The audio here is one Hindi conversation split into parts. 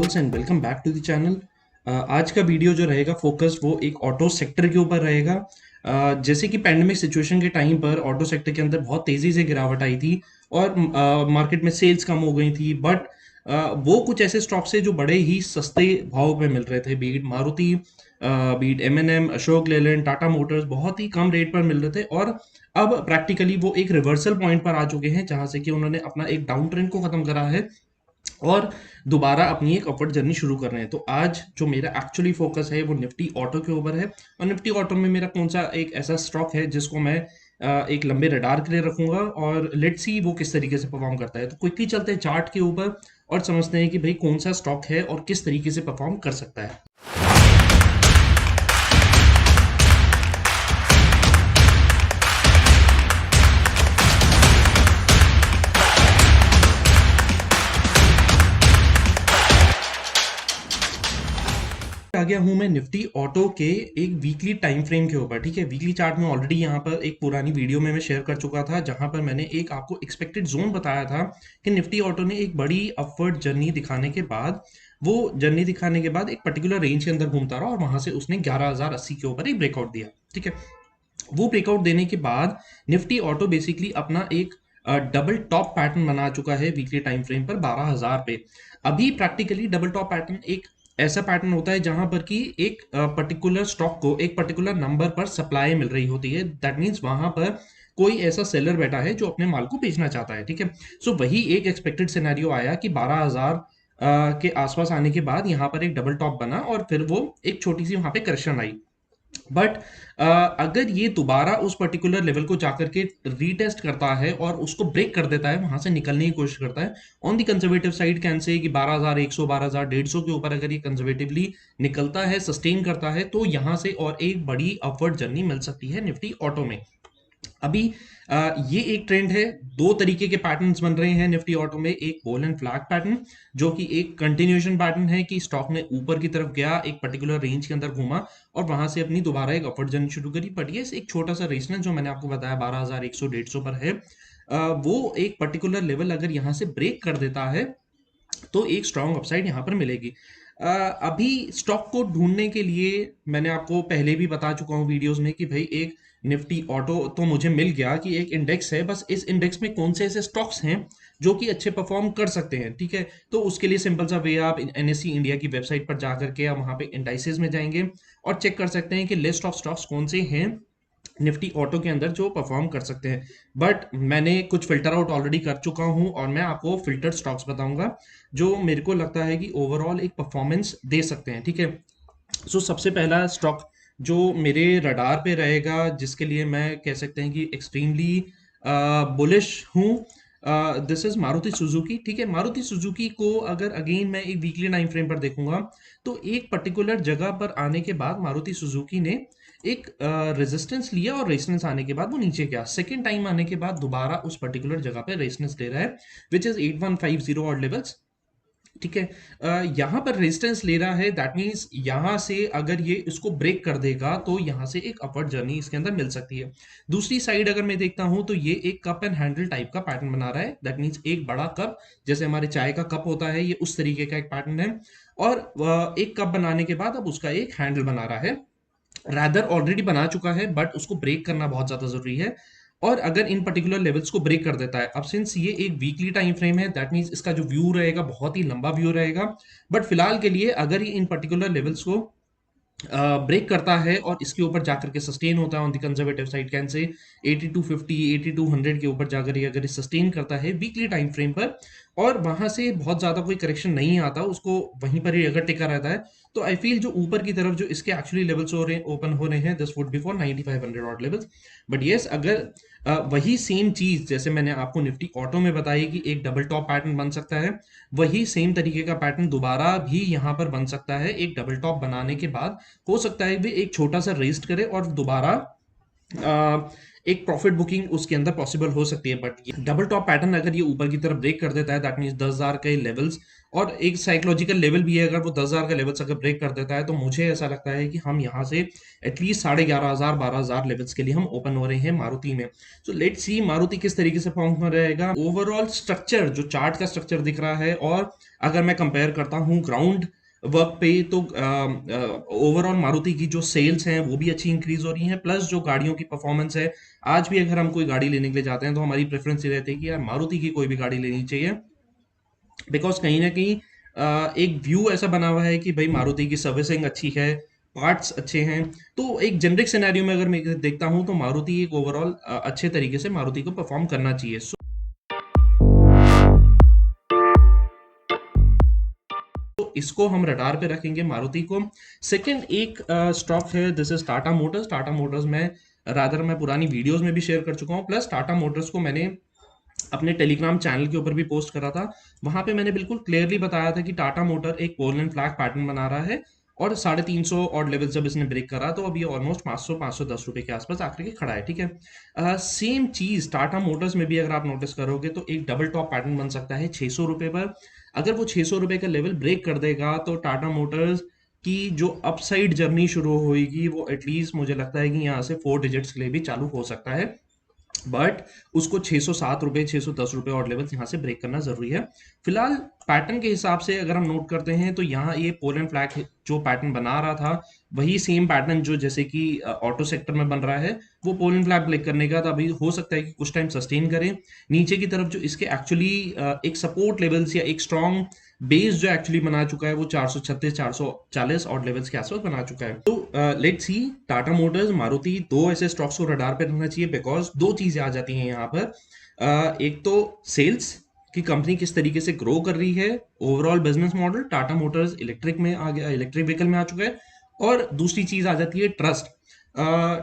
Levels and welcome back to the channel. आज का वीडियो जो रहेगा फोकस वो एक ऑटो सेक्टर के ऊपर रहेगा। जैसे कि पैंडेमिक सिचुएशन के टाइम पर ऑटो सेक्टर के अंदर बहुत तेज़ी से गिरावट आई थी और मार्केट में सेल्स कम हो गई थी, बट वो कुछ ऐसे स्टॉक्स है जो बड़े ही सस्ते भाव पे मिल रहे थे। Beat Maruti, beat M Ashok Leyland, Tata Motors बहुत ही कम रेट पर मिल रहे थे और अब प्रैक्टिकली वो एक रिवर्सल पॉइंट पर आ चुके हैं जहां से कि उन्होंने अपना एक डाउन ट्रेंड को खत्म करा है और दोबारा अपनी एक अपवर्ड जर्नी शुरू कर रहे हैं। तो आज जो मेरा एक्चुअली फोकस है वो निफ्टी ऑटो के ऊपर है और निफ्टी ऑटो में मेरा कौन सा एक ऐसा स्टॉक है जिसको मैं एक लंबे रडार के लिए रखूंगा और लेट्स सी वो किस तरीके से परफॉर्म करता है। तो क्विकली चलते हैं चार्ट के ऊपर और समझते हैं कि भाई कौन सा स्टॉक है और किस तरीके से परफॉर्म कर सकता है। आ गया हूं मैं निफ्टी ऑटो के एक वीकली टाइम फ्रेम के ऊपर। ठीक है, वीकली चार्ट में ऑलरेडी यहाँ पर एक पुरानी वीडियो में मैं शेयर कर चुका था जहां पर मैंने एक आपको एक्सपेक्टेड जोन बताया था कि निफ्टी ऑटो ने एक बड़ी अपवर्ड जर्नी दिखाने के बाद एक पर्टिकुलर रेंज के अंदर घूमता रहा और वहां से उसने 11,080 के ऊपर एक ब्रेकआउट दिया। ठीक है, वो ब्रेकआउट देने के बाद निफ्टी ऑटो बेसिकली अपना एक डबल टॉप पैटर्न बना चुका है वीकली टाइम फ्रेम पर 12,000 पे। अभी प्रैक्टिकली डबल टॉप पैटर्न एक ऐसा पैटर्न होता है जहां पर कि एक पर्टिकुलर स्टॉक को एक पर्टिकुलर नंबर पर सप्लाई मिल रही होती है। दैट मीन्स वहां पर कोई ऐसा सेलर बैठा है जो अपने माल को बेचना चाहता है। ठीक है, सो वही एक एक्सपेक्टेड सिनेरियो आया कि 12,000 के आसपास आने के बाद यहाँ पर एक डबल टॉप बना और फिर वो एक छोटी सी वहां पे करेक्शन आई। बट अगर ये दोबारा उस पर्टिकुलर लेवल को जाकर के रीटेस्ट करता है और उसको ब्रेक कर देता है, वहां से निकलने की कोशिश करता है, on the conservative side can say कि 12,100 12,150 के ऊपर अगर ये कंजर्वेटिवली निकलता है, सस्टेन करता है, तो यहां से और एक बड़ी अपवर्ड जर्नी मिल सकती है निफ्टी ऑटो में। अभी ये एक ट्रेंड है, दो तरीके के पैटर्न्स बन रहे हैं निफ्टी ऑटो में। एक बॉल एंड फ्लैग पैटर्न जो कि एक कंटिन्यूएशन पैटर्न है कि स्टॉक ने ऊपर की तरफ गया, एक पर्टिकुलर रेंज के अंदर घूमा और वहां से अपनी दोबारा एक अपवर्ड जर्नी शुरू करी। बट ये एक छोटा सा रेजिस्टेंस जो मैंने आपको बताया 12,100 150 पर है, वो एक पर्टिकुलर लेवल अगर यहाँ से ब्रेक कर देता है तो एक स्ट्रॉन्ग अपसाइड यहाँ पर मिलेगी। अभी स्टॉक को ढूंढने के लिए मैंने आपको पहले भी बता चुका हूँ वीडियोस में कि भाई एक निफ्टी ऑटो तो मुझे मिल गया कि एक इंडेक्स है, बस इस इंडेक्स में कौन से ऐसे स्टॉक्स हैं जो कि अच्छे परफॉर्म कर सकते हैं। ठीक है, तो उसके लिए सिंपल सा वे आप एनएससी इंडिया की वेबसाइट पर जाकर के आप वहां पे इंडाइसेस में जाएंगे और चेक कर सकते हैं कि लिस्ट ऑफ स्टॉक्स कौन से हैं निफ्टी ऑटो के अंदर जो परफॉर्म कर सकते हैं। बट मैंने कुछ फिल्टर आउट ऑलरेडी कर चुका हूं और मैं आपको फिल्टर्ड स्टॉक्स बताऊंगा जो मेरे को लगता है कि ओवरऑल एक परफॉर्मेंस दे सकते हैं। ठीक है, सो सबसे पहला स्टॉक जो मेरे रडार पे रहेगा, जिसके लिए मैं कह सकते हैं कि एक्सट्रीमली बुलिश हूँ, दिस इज मारुति सुजुकी। ठीक है, मारुति सुजुकी को अगर अगेन मैं एक वीकली टाइम फ्रेम पर देखूंगा तो एक पर्टिकुलर जगह पर आने के बाद मारुति सुजुकी ने एक रेजिस्टेंस लिया और रेजिस्टेंस आने के बाद वो नीचे गया। सेकेंड टाइम आने के बाद दोबारा उस पर्टिकुलर जगह पे रेजिस्टेंस ले रहा है विच इज 8150 ऑड लेवल्स। ठीक है, यहाँ पर रेजिस्टेंस ले रहा है, दैट मीन्स यहाँ से अगर ये इसको ब्रेक कर देगा तो यहाँ से एक अपवर्ड जर्नी इसके अंदर मिल सकती है। दूसरी साइड अगर मैं देखता हूँ तो ये एक कप एंड हैंडल टाइप का पैटर्न बना रहा है। दैट मीन्स एक बड़ा कप, जैसे हमारे चाय का कप होता है, ये उस तरीके का एक पैटर्न है और एक कप बनाने के बाद अब उसका एक हैंडल बना रहा है। रैदर ऑलरेडी बना चुका है बट उसको ब्रेक करना बहुत ज्यादा जरूरी है और अगर इन पर्टिकुलर लेवल्स को ब्रेक कर देता है, अब सिंस ये एक वीकली टाइम फ्रेम है, दैट मीन्स इसका जो व्यू रहेगा बहुत ही लंबा व्यू रहेगा। बट फिलहाल के लिए अगर ये इन पर्टिकुलर लेवल्स को ब्रेक करता है और इसके ऊपर जाकर के सस्टेन होता है on the conservative side can say 8250 8200 के ऊपर जाकर ये अगर सस्टेन करता है वीकली टाइम फ्रेम पर और वहां से बहुत ज्यादा कोई करेक्शन नहीं आता, उसको वहीं पर ही अगर टिका रहता है, तो आई फील जो ऊपर की तरफ जो इसके एक्चुअली लेवल्स हो रहे हैं, ओपन हो रहे हैं, this would be for 9500 odd levels. But yes, अगर वही सेम चीज जैसे मैंने आपको निफ्टी ऑटो में बताई कि एक डबल टॉप पैटर्न बन सकता है, वही सेम तरीके का पैटर्न दोबारा भी यहाँ पर बन सकता है। एक डबल टॉप बनाने के बाद हो सकता है भी एक छोटा सा रेस्ट करे और दोबारा एक प्रॉफिट बुकिंग उसके अंदर पॉसिबल हो सकती है। बट ये डबल टॉप पैटर्न अगर ये ऊपर की तरफ ब्रेक कर देता है, दैट मीन्स 10,000 के लेवल्स, और एक साइकोलॉजिकल लेवल भी है, अगर वो 10,000 का लेवल्स अगर ब्रेक कर देता है तो मुझे ऐसा लगता है कि हम यहाँ से एटलीस्ट 11,500 12,000 लेवल्स के लिए हम ओपन हो रहे हैं मारुति में। सो लेट्स सी मारुति किस तरीके से परफॉर्म कर रहेगा। ओवरऑल स्ट्रक्चर, जो चार्ट का स्ट्रक्चर दिख रहा है, और अगर मैं कंपेयर करता हूँ ग्राउंड वर्क पे, तो ओवरऑल मारुति की जो सेल्स हैं वो भी अच्छी इंक्रीज हो रही हैं, प्लस जो गाड़ियों की परफॉर्मेंस है, आज भी अगर हम कोई गाड़ी लेने के लिए जाते हैं तो हमारी प्रेफरेंस ये रहती है कि यार मारुति की कोई भी गाड़ी लेनी चाहिए, बिकॉज कहीं ना कहीं एक व्यू ऐसा बना हुआ है कि भाई मारुति की सर्विसिंग अच्छी है, पार्ट्स अच्छे हैं। तो एक जेनरिक सिनेरियो में अगर मैं देखता हूं तो मारुति एक ओवरऑल अच्छे तरीके से मारुति को परफॉर्म करना चाहिए। तो इसको हम रडार पे रखेंगे मारुति को। सेकंड एक स्टॉक है, this is Tata Motors. Tata Motors में रादर मैं पुरानी वीडियोस में भी शेयर कर चुका हूँ, प्लस टाटा मोटर्स को मैंने अपने टेलीग्राम चैनल के ऊपर भी पोस्ट करा था। वहां पे मैंने बिल्कुल क्लियरली बताया था कि टाटा मोटर एक पोलैंड फ्लैग पैटर्न बना रहा है, और 350 और लेवल जब इसने ब्रेक करा तो अभी ऑलमोस्ट 500-510 रुपए के आसपास आकर के खड़ा है, ठीक है। सेम चीज टाटा मोटर्स में भी अगर आप नोटिस करोगे तो एक डबल टॉप पैटर्न बन सकता है 600 रुपए पर। अगर वो 600 रुपए का लेवल ब्रेक कर देगा तो टाटा मोटर्स की जो अपसाइड जर्नी शुरू होगी वो एटलीस्ट मुझे लगता है कि यहाँ से 4 डिजिट्स के लिए भी चालू हो सकता है। बट उसको 607 रुपए 610 रुपए और लेवल्स यहाँ से ब्रेक करना जरूरी है। फिलहाल पैटर्न के हिसाब से अगर हम नोट करते हैं तो यहाँ ये पोलैंड फ्लैग जो पैटर्न बना रहा था वही सेम पैटर्न जो जैसे कि ऑटो सेक्टर में बन रहा है, वो पोलैंड फ्लैग ब्रेक करने का, तो अभी हो सकता है कि कुछ टाइम सस्टेन करें। नीचे की तरफ जो इसके एक्चुअली एक सपोर्ट लेवल्स या एक स्ट्रॉन्ग बेस जो एक्चुअली बना चुका है वो 436 440 और लेवल्स के आसपास बना चुका है। तो let's see Tata Motors Maruti, दो ऐसे स्टॉक्स को रडार पे रखना चाहिए, बिकॉज दो चीजें आ जाती हैं यहाँ पर। एक तो सेल्स कि कंपनी किस तरीके से ग्रो कर रही है, overall business model Tata Motors electric में आ गया, इलेक्ट्रिक व्हीकल में आ चुका है। और दूसरी चीज आ जाती है trust.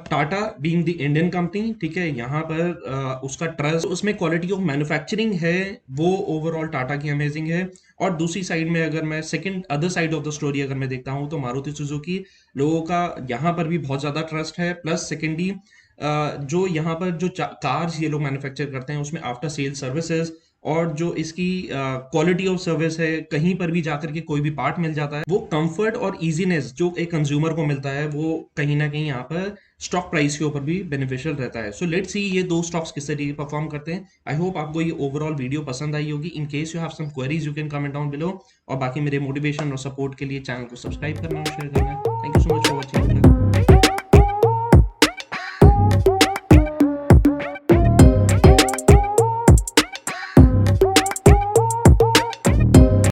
Tata being the Indian company, ठीक है, यहाँ पर उसका ट्रस्ट, उसमें क्वालिटी ऑफ मैन्युफैक्चरिंग है वो ओवरऑल टाटा की अमेजिंग है। और दूसरी साइड में अगर मैं second other side of the story अगर मैं देखता हूँ तो मारुति सुजुकी लोगों का यहाँ पर भी बहुत ज्यादा ट्रस्ट है। प्लस सेकेंडली जो यहाँ पर जो कार्स ये लोग मैन्युफैक्चर करते हैं उसमें आफ्टर सेल सर्विसेज और जो इसकी क्वालिटी ऑफ सर्विस है, कहीं पर भी जाकर के कोई भी पार्ट मिल जाता है, वो कंफर्ट और इजीनेस जो एक कंज्यूमर को मिलता है वो कहीं ना कहीं यहाँ पर स्टॉक प्राइस के ऊपर भी बेनिफिशियल रहता है। सो लेट्स सी ये दो स्टॉक्स किस तरीके परफॉर्म करते हैं। आई होप आपको ये ओवरऑल वीडियो पसंद आई होगी। In case you have some queries you can comment down below, और बाकी मेरे मोटिवेशन और सपोर्ट के लिए चैनल को सब्सक्राइब करना और शेयर करना।